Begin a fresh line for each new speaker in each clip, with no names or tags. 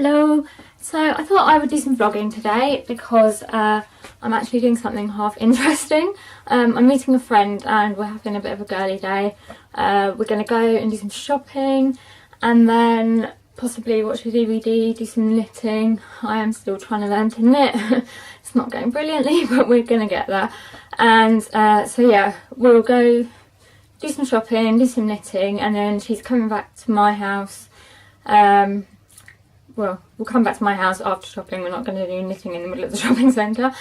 Hello! So I thought I would do some vlogging today because I'm actually doing something half interesting. I'm meeting a friend and we're having a bit of a girly day. We're going to go and do some shopping and then possibly watch a DVD, do some knitting. I am still trying to learn to knit. It's not going brilliantly, but we're going to get there. And so yeah, we'll go do some shopping, do some knitting, and then she's coming back to my house. Well, we'll come back to my house after shopping. We're not going to do knitting in the middle of the shopping centre.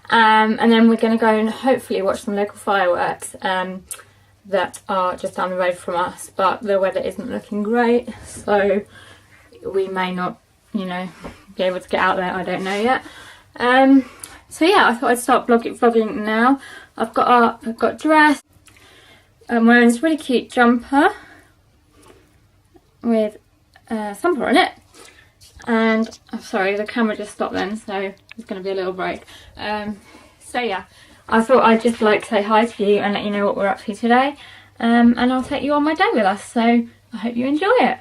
And then we're going to go and hopefully watch some local fireworks that are just down the road from us. But the weather isn't looking great, so we may not, you know, be able to get out there. I don't know yet. So yeah, I thought I'd start vlogging now. I've got dressed. I'm wearing this really cute jumper with sunblock on it. And I'm sorry, the camera just stopped then, so there's going to be a little break. So yeah, I thought I'd just like say hi to you and let you know what we're up to today. And I'll take you on my day with us, so I hope you enjoy it.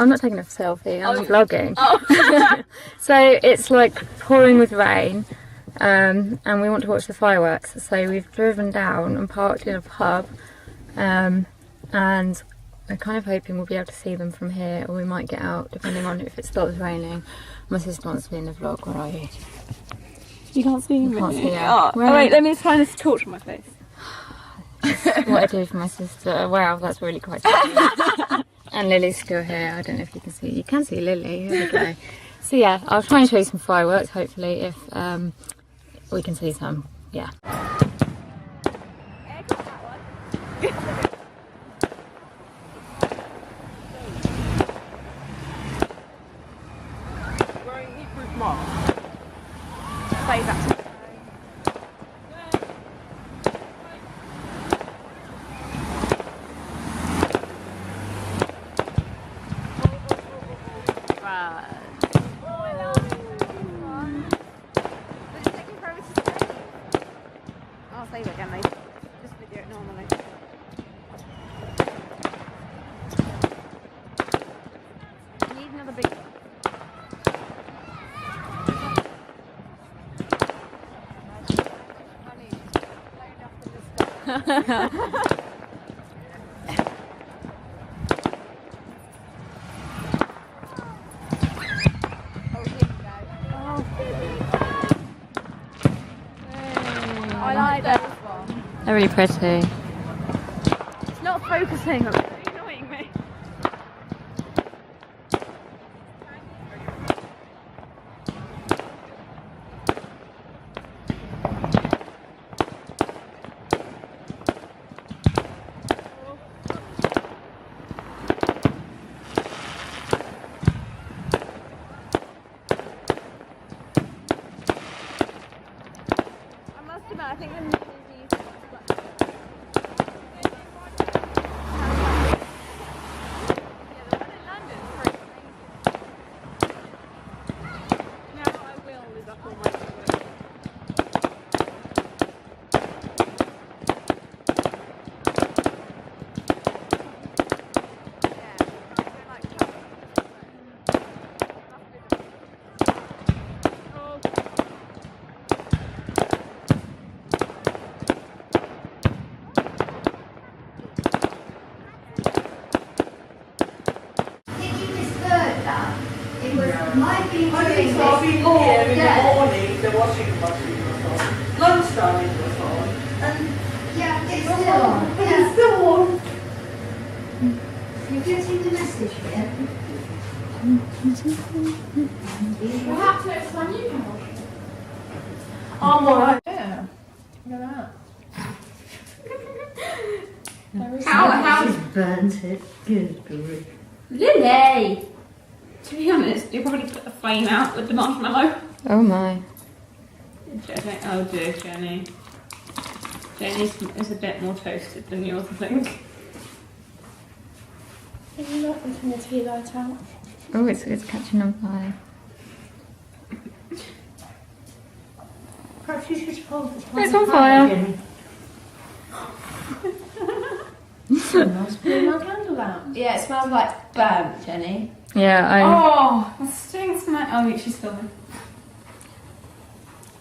I'm not taking a selfie, I'm vlogging.
Oh.
So it's like pouring with rain, and we want to watch the fireworks. So we've driven down and parked in a pub, and we're kind of hoping we'll be able to see them from here, or we might get out depending on if it stops raining. My sister wants to be in the vlog. Where are you?
You can't see me.
Can't see her.
Oh, wait, let me find this torch on my face.
What I do for my sister. Wow, that's really quite scary. And Lily's still here. I don't know if you can see. You can see Lily. Here we go. So yeah, I'll try and show you some fireworks. Hopefully, if we can see some. Yeah.
I'll save it again, mate. Just video it normally. I need another big one. I like that one.
They're really pretty.
It's not focusing on me. It's annoying me. I think the
They're watching the machine was on. Lunchtime it was on. And
yeah, it's still on.
It's still on.
You're getting the message here.
Perhaps next time you can watch it.
I'm alright.
Yeah. Look at that.
How burnt it? Good grief.
Lily! To be honest, you probably put the flame out with the marshmallow.
Oh my.
Jenny, oh dear, Jenny. Jenny's is a bit more toasted than yours, I think. Are you not putting the tea light out?
Oh, it's catching on fire.
Perhaps you should hold the
It's on fire.
again.
Nice putting my candle out. Yeah, it smells like burnt, Jenny.
Yeah,
Oh, the stinks, man. Oh, wait, she's filming.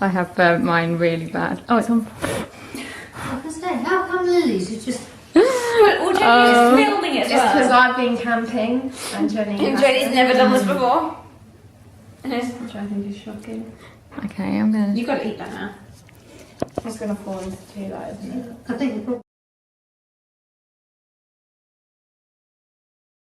I have burnt mine really bad. Oh, it's on.
I was saying, how come Lily's is just...
Well, Jenny's filming it as
Just because
well.
I've been camping and Jenny
And Jenny's never done this before.
which I think is shocking.
Okay, I'm gonna.
You've got to eat that now.
It's going to fall into tea light, isn't it?
I think